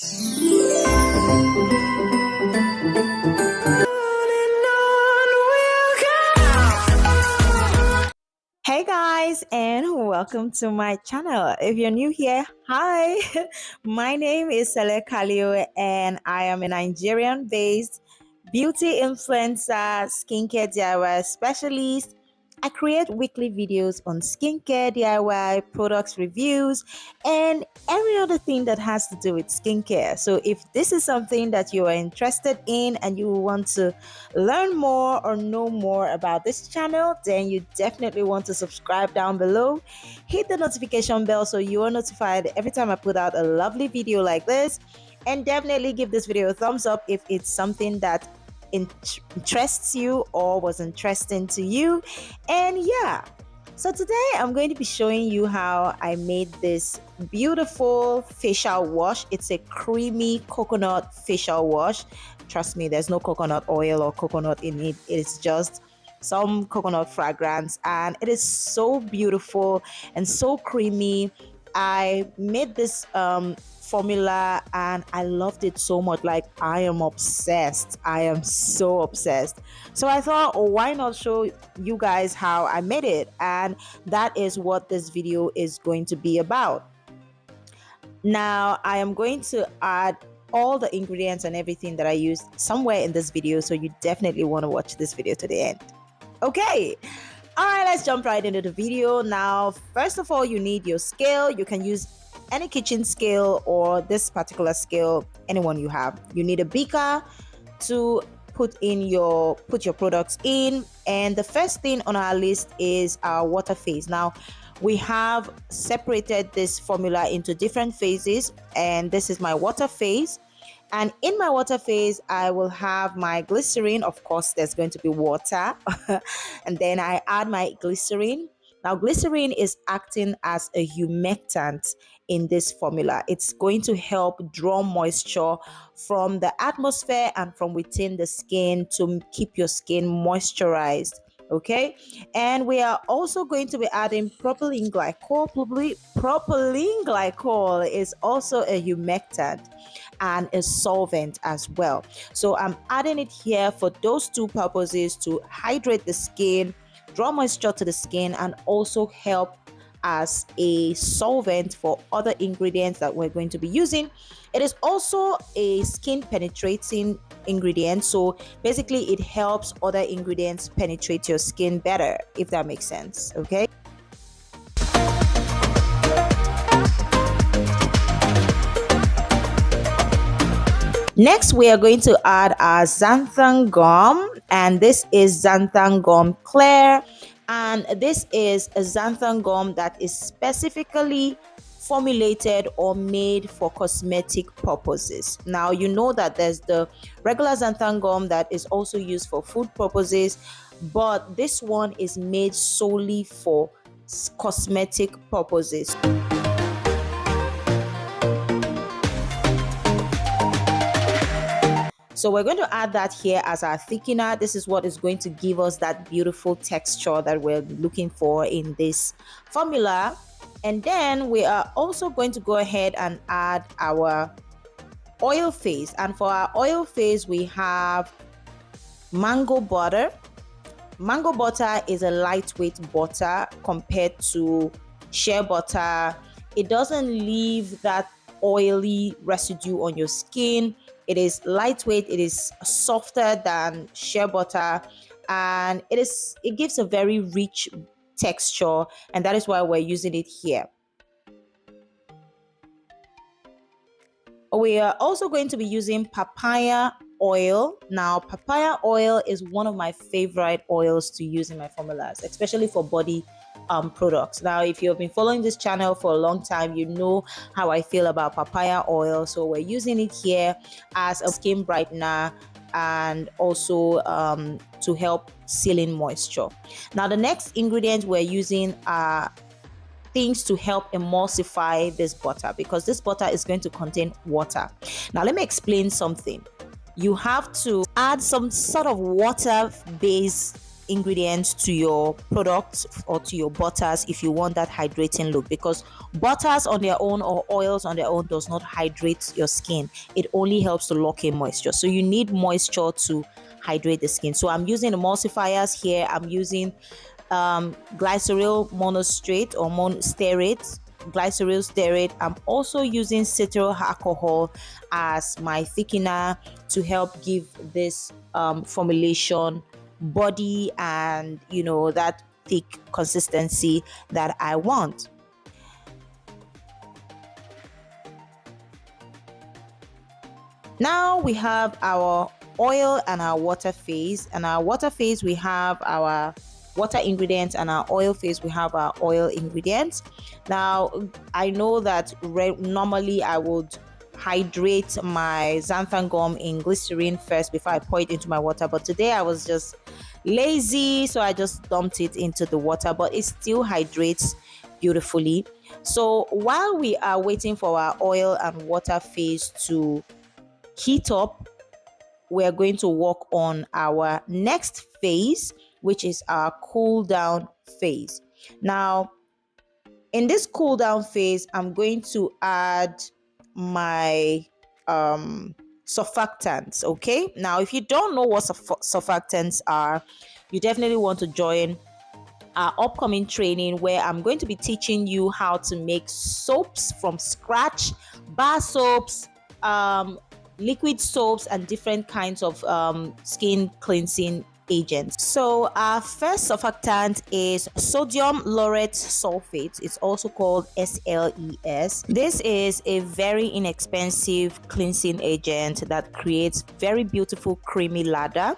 Hey guys, and welcome to my channel. If you're new here, hi. My name is Sele Kalio and I am a Nigerian based beauty influencer, skincare DIY specialist. I create weekly videos on skincare DIY, products reviews, and every other thing that has to do with skincare. So if this is something that you are interested in and you want to learn more or know more about this channel, then you definitely want to subscribe down below. Hit the notification bell so you are notified every time I put out a lovely video like this. And definitely give this video a thumbs up if it's something that interests you or was interesting to you. And yeah, so today I'm going to be showing you how I made this beautiful facial wash. It's a creamy coconut facial wash. Trust me, there's no coconut oil or coconut in it. It's just some coconut fragrance, and it is so beautiful and so creamy. I made this formula and I loved it so much. Like, I am obsessed. I am so obsessed. So I thought, oh, why not show you guys how I made it? And that is what this video is going to be about. Now, I am going to add all the ingredients and everything that I used somewhere in this video, so you definitely want to watch this video to the end. Okay. All right, let's jump right into the video. Now, first of all, you need your scale. You can use any kitchen scale or this particular scale, anyone you have. You need a beaker to put your products in, and the first thing on our list is our water phase. Now, we have separated this formula into different phases, and this is my water phase. And in my water phase, I will have my glycerin. Of course, there's going to be water. And then I add my glycerin. Now, glycerin is acting as a humectant in this formula. It's going to help draw moisture from the atmosphere and from within the skin to keep your skin moisturized. Okay, and we are also going to be adding propylene glycol. Propylene glycol is also a humectant and a solvent as well. So I'm adding it here for those two purposes: to hydrate the skin, draw moisture to the skin, and also help as a solvent for other ingredients that we're going to be using. It is also a skin penetrating ingredient, so basically it helps other ingredients penetrate your skin better, if that makes sense. Okay, next we are going to add our xanthan gum, and this is xanthan gum clear. And this is a xanthan gum that is specifically formulated or made for cosmetic purposes. Now, you know that there's the regular xanthan gum that is also used for food purposes, but this one is made solely for cosmetic purposes. So we're going to add that here as our thickener. This is what is going to give us that beautiful texture that we're looking for in this formula. And then we are also going to go ahead and add our oil phase. And for our oil phase, we have mango butter. Mango butter is a lightweight butter compared to shea butter. It doesn't leave that oily residue on your skin. It is lightweight, it is softer than shea butter, and it gives a very rich texture, and that is why we're using it here. We are also going to be using papaya oil. Now, papaya oil is one of my favorite oils to use in my formulas, especially for body products. Now, if you've been following this channel for a long time, you know how I feel about papaya oil. So we're using it here as a skin brightener and also to help seal in moisture. Now, the next ingredient we're using are things to help emulsify this butter, because this butter is going to contain water. Now, let me explain something. You have to add some sort of water-based ingredients to your products or to your butters if you want that hydrating look, because butters on their own or oils on their own does not hydrate your skin. It only helps to lock in moisture. So you need moisture to hydrate the skin. So I'm using emulsifiers here. I'm using glyceryl monosterate or monosterate, glyceryl stearate. I'm also using cetyl alcohol as my thickener to help give this formulation body and that thick consistency that I want. Now we have our oil and our water phase. And our water phase, we have our water ingredients, and our oil phase, we have our oil ingredients. Now I know that normally I would hydrate my xanthan gum in glycerin first before I pour it into my water, but today I was just lazy, so I just dumped it into the water, but it still hydrates beautifully. So while we are waiting for our oil and water phase to heat up, we're going to work on our next phase, which is our cool down phase. Now, in this cool down phase, I'm going to add my surfactants. Okay, now if you don't know what surfactants are, you definitely want to join our upcoming training, where I'm going to be teaching you how to make soaps from scratch, bar soaps, liquid soaps, and different kinds of skin cleansing agents. So our first surfactant is sodium laureth sulfate. It's also called SLES. This is a very inexpensive cleansing agent that creates very beautiful creamy lather,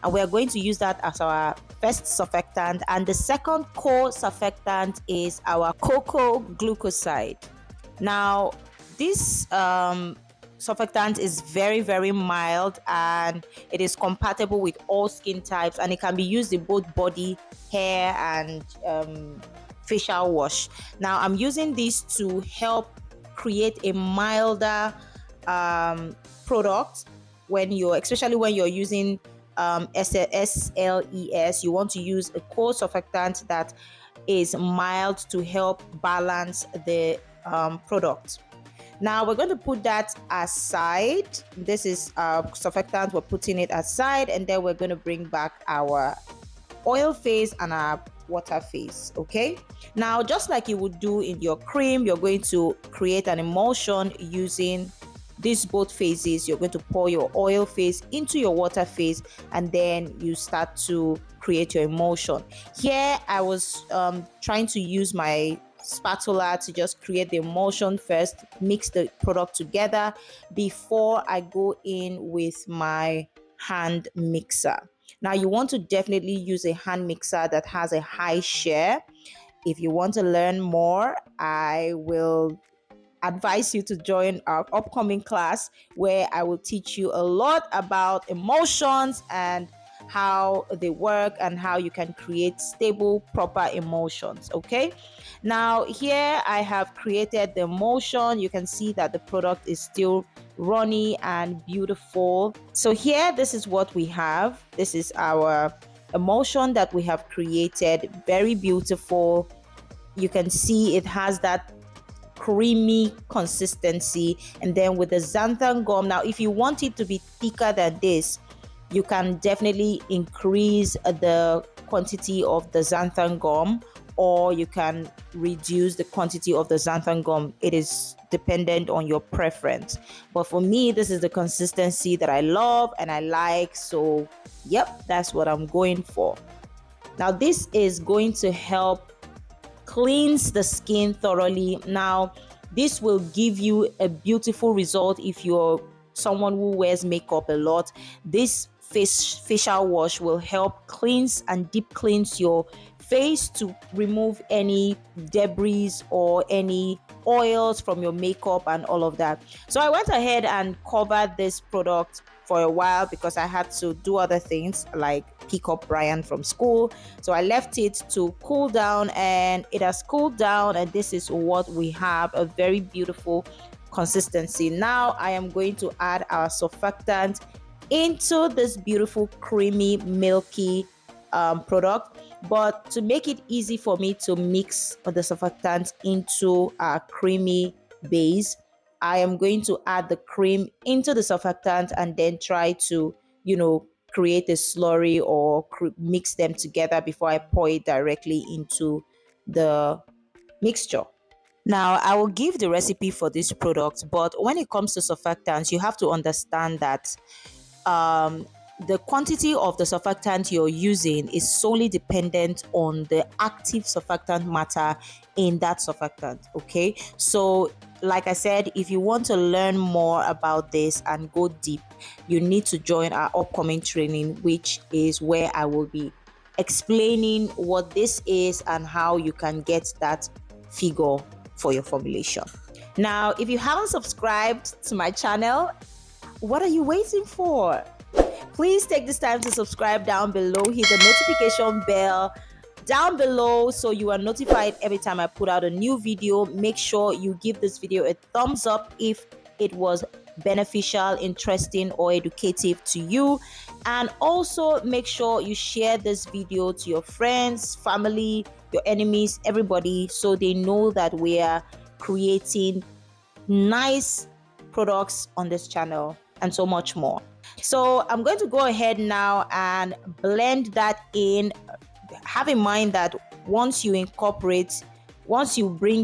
and we're going to use that as our first surfactant. And the second core surfactant is our cocoa glucoside. Now this surfactant is very, very mild, and it is compatible with all skin types, and it can be used in both body, hair, and facial wash. Now I'm using this to help create a milder product especially when you're using SLES. You want to use a core surfactant that is mild to help balance the product. Now we're going to put that aside. This is our surfactant. We're putting it aside, and then we're going to bring back our oil phase and our water phase. Okay, now just like you would do in your cream, you're going to create an emulsion using these both phases. You're going to pour your oil phase into your water phase, and then you start to create your emulsion. Here I was trying to use my spatula to just create the emulsion first, mix the product together before I go in with my hand mixer. Now you want to definitely use a hand mixer that has a high shear. If you want to learn more, I will advise you to join our upcoming class, where I will teach you a lot about emulsions and how they work and how you can create stable, proper emulsions. Okay, now here I have created the emulsion. You can see that the product is still runny and beautiful. So here, this is what we have. This is our emulsion that we have created. Very beautiful. You can see it has that creamy consistency, and then with the xanthan gum. Now if you want it to be thicker than this, you can definitely increase the quantity of the xanthan gum, or you can reduce the quantity of the xanthan gum. It is dependent on your preference, but for me, this is the consistency that I love and I like, so yep, that's what I'm going for. Now this is going to help cleanse the skin thoroughly. Now this will give you a beautiful result if you're someone who wears makeup a lot. This facial wash will help cleanse and deep cleanse your face to remove any debris or any oils from your makeup and all of that. So I went ahead and covered this product for a while because I had to do other things like pick up Brian from school. So I left it to cool down, and it has cooled down, and this is what we have, a very beautiful consistency. Now I am going to add our surfactant into this beautiful creamy milky product. But to make it easy for me to mix the surfactant into a creamy base, I am going to add the cream into the surfactant and then try to, create a slurry or mix them together before I pour it directly into the mixture. Now, I will give the recipe for this product, but when it comes to surfactants, you have to understand that um, the quantity of the surfactant you're using is solely dependent on the active surfactant matter in that surfactant. Okay, so like I said, if you want to learn more about this and go deep, you need to join our upcoming training, which is where I will be explaining what this is and how you can get that figure for your formulation. Now, if you haven't subscribed to my channel, what are you waiting for? Please take this time to subscribe down below, hit the notification bell down below so you are notified every time I put out a new video. Make sure you give this video a thumbs up if it was beneficial, interesting, or educative to you, and also make sure you share this video to your friends, family, your enemies, everybody, so they know that we are creating nice products on this channel and so much more. So I'm going to go ahead now and blend that in. Have in mind that once you bring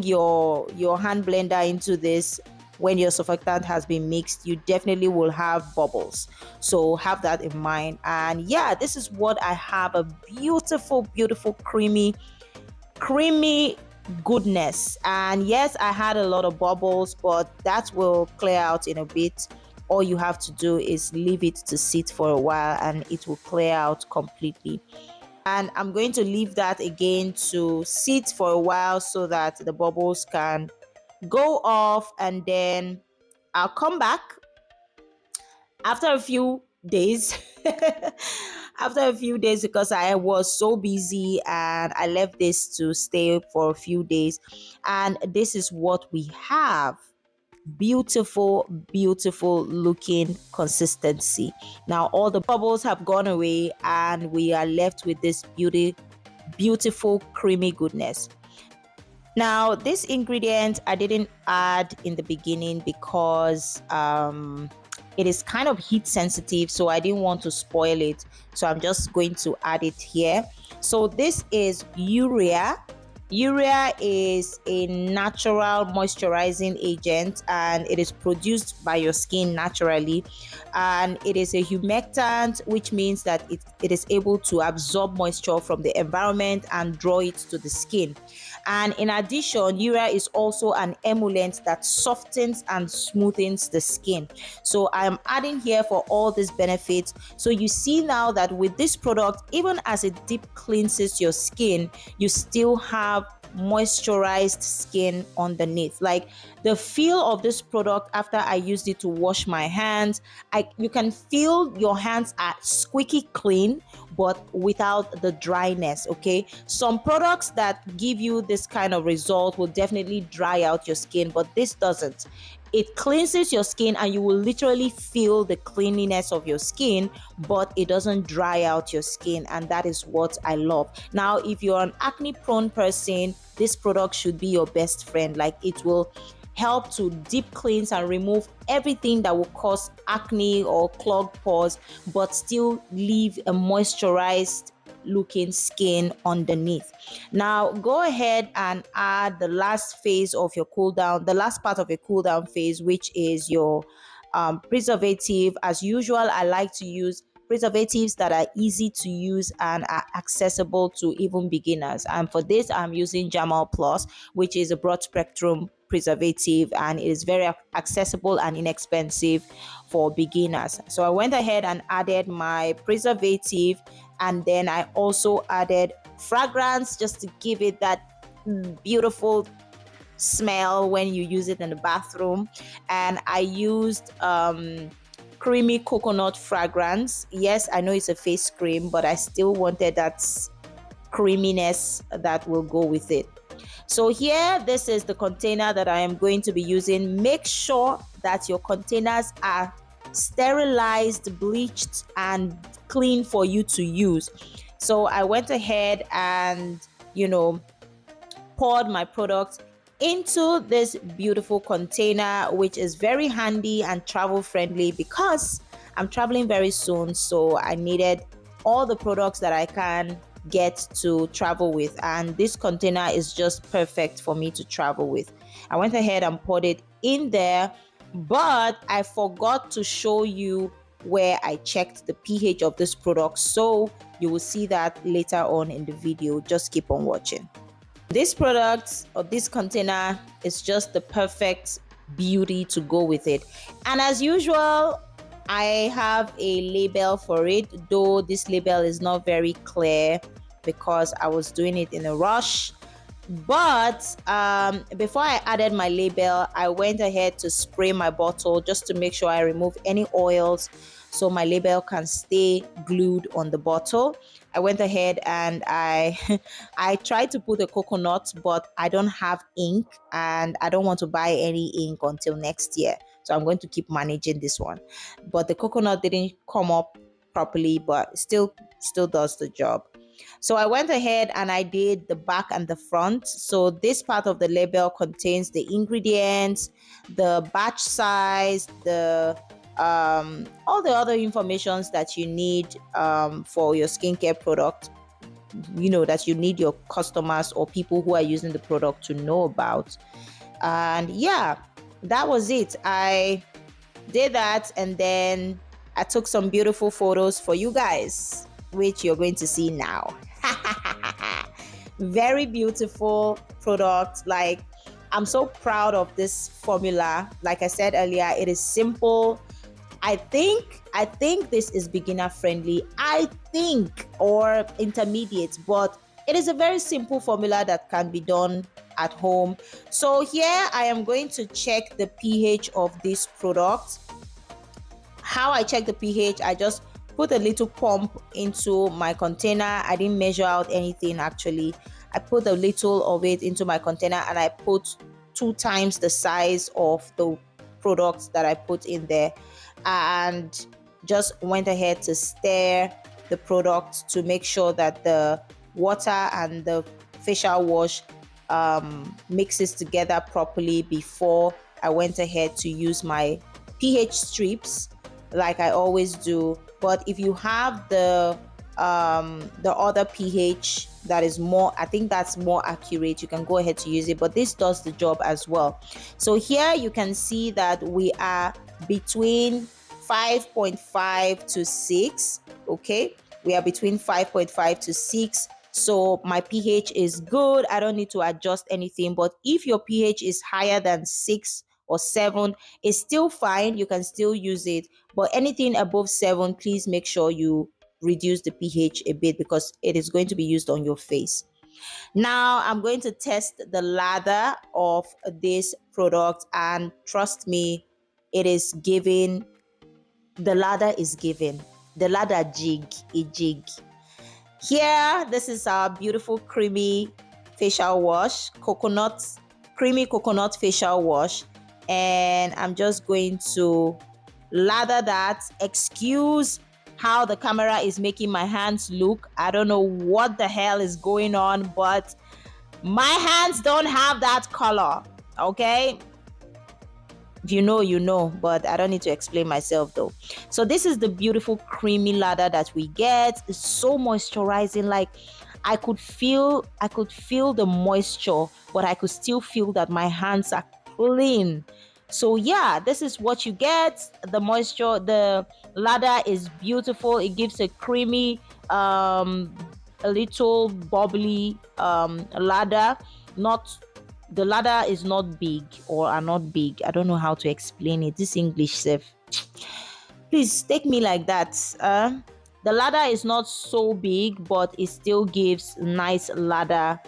your hand blender into this, when your surfactant has been mixed, you definitely will have bubbles. So have that in mind. And yeah, this is what I have, a beautiful, beautiful, creamy goodness. And yes, I had a lot of bubbles, but that will clear out in a bit. All you have to do is leave it to sit for a while and it will clear out completely. And I'm going to leave that again to sit for a while so that the bubbles can go off, and then I'll come back after a few days because I was so busy and I left this to stay for a few days, and this is what we have. Beautiful looking consistency. Now all the bubbles have gone away and we are left with this beautiful creamy goodness. Now this ingredient I didn't add in the beginning because it is kind of heat sensitive, so I didn't want to spoil it, so I'm just going to add it here. So this is urea. Urea is a natural moisturizing agent and it is produced by your skin naturally, and it is a humectant, which means that it is able to absorb moisture from the environment and draw it to the skin. And in addition, urea is also an emollient that softens and smoothens the skin. So I'm adding here for all these benefits. So you see now that with this product, even as it deep cleanses your skin, you still have moisturized skin underneath. Like the feel of this product after I used it to wash my hands, you can feel your hands are squeaky clean but without the dryness. Okay, some products that give you this kind of result will definitely dry out your skin, but this doesn't. It cleanses your skin and you will literally feel the cleanliness of your skin, but it doesn't dry out your skin, and that is what I love. Now if you're an acne prone person, this product should be your best friend. Like it will help to deep cleanse and remove everything that will cause acne or clogged pores, but still leave a moisturized looking skin underneath. Now go ahead and add the last phase of your cool down, the last part of your cool down phase, which is your preservative. As usual, I like to use preservatives that are easy to use and are accessible to even beginners. And for this, I'm using Jamal Plus, which is a broad spectrum preservative, and it is very accessible and inexpensive for beginners. So I went ahead and added my preservative, and then I also added fragrance just to give it that beautiful smell when you use it in the bathroom. And I used creamy coconut fragrance. Yes, I know it's a face cream, but I still wanted that creaminess that will go with it. So here, this is the container that I am going to be using. Make sure that your containers are sterilized, bleached, and clean for you to use. So I went ahead and, poured my product into this beautiful container, which is very handy and travel friendly because I'm traveling very soon. So I needed all the products that I can get to travel with, and this container is just perfect for me to travel with. I went ahead and poured it in there, but I forgot to show you where I checked the pH of this product, so you will see that later on in the video. Just keep on watching. This product or this container is just the perfect beauty to go with it. And as usual, I have a label for it, though this label is not very clear because I was doing it in a rush. But before I added my label, I went ahead to spray my bottle just to make sure I remove any oils so my label can stay glued on the bottle. I went ahead and I I tried to put a coconut, but I don't have ink and I don't want to buy any ink until next year. So I'm going to keep managing this one. But the coconut didn't come up properly, but still does the job. So I went ahead and I did the back and the front. So this part of the label contains the ingredients, the batch size, the all the other informations that you need for your skincare product, that you need your customers or people who are using the product to know about. And yeah, that was it. I did that, and then I took some beautiful photos for you guys, which you're going to see now. Very beautiful product. Like, I'm so proud of this formula. Like I said earlier, it is simple. I think this is beginner friendly, or intermediate, but it is a very simple formula that can be done at home. So here I am going to check the pH of this product. How I check the pH, I just put a little pump into my container. I didn't measure out anything actually. I put a little of it into my container and I put 2 times the size of the products that I put in there, and just went ahead to stir the product to make sure that the water and the facial wash mixes together properly before I went ahead to use my pH strips like I always do. But if you have the other pH that is more, I think that's more accurate, you can go ahead to use it, but this does the job as well. So here you can see that we are between 5.5 to 6. Okay, we are between 5.5 to 6. So my pH is good. I don't need to adjust anything. But if your pH is higher than 6 or 7, it's still fine. You can still use it. But anything above 7, please make sure you reduce the pH a bit because it is going to be used on your face. Now I'm going to test the lather of this product, and trust me, it is giving. The lather is giving. The lather jig. Here, this is our beautiful creamy facial wash, creamy coconut facial wash, and I'm just going to lather that. Excuse how the camera is making my hands look. I don't know what the hell is going on, but my hands don't have that color. Okay, if you know, you know, but I don't need to explain myself though. So this is the beautiful creamy lather that we get. It's so moisturizing. Like, I could feel the moisture, but I could still feel that my hands are clean. So yeah, this is what you get. The moisture, the lather is beautiful. It gives a creamy, a little bubbly lather. The ladder is not big, or are not big. I don't know how to explain it. This English self. Please take me like that. The ladder is not so big, but it still gives nice ladder.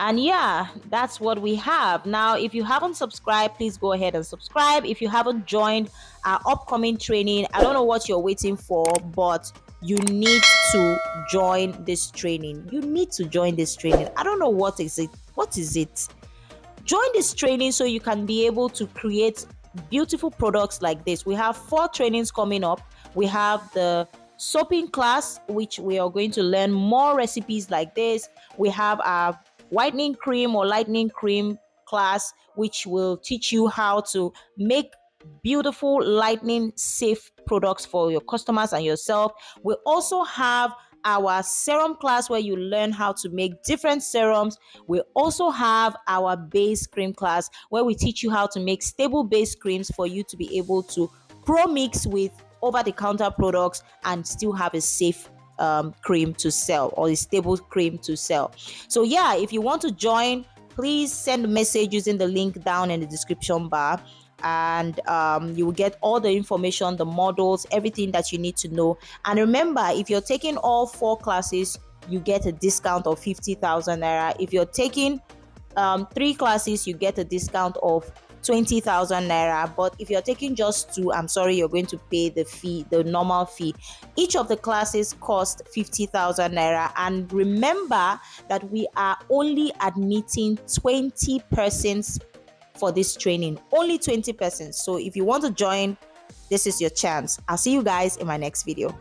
And yeah, that's what we have. Now, if you haven't subscribed, please go ahead and subscribe. If you haven't joined our upcoming training, I don't know what you're waiting for, but you need to join this training. You need to join this training. I don't know what is it. What is it? Join this training so you can be able to create beautiful products like this. We have 4 trainings coming up. We have the soaping class, which we are going to learn more recipes like this. We have our whitening cream or lightening cream class, which will teach you how to make beautiful lightning safe products for your customers and yourself. We also have our serum class where you learn how to make different serums. We also have our base cream class where we teach you how to make stable base creams for you to be able to pro mix with over-the-counter products and still have a safe cream to sell, or a stable cream to sell. So yeah, if you want to join, please send a message using the link down in the description bar, and you will get all the information, the models, everything that you need to know. And remember, if you're taking all 4 classes, you get a discount of 50,000 naira. If you're taking 3 classes, you get a discount of 20,000 naira. But if you're taking just 2, I'm sorry, you're going to pay the fee, the normal fee. Each of the classes cost 50,000 naira. And remember that we are only admitting 20 persons for this training, only 20 persons. So if you want to join, this is your chance. I'll see you guys in my next video.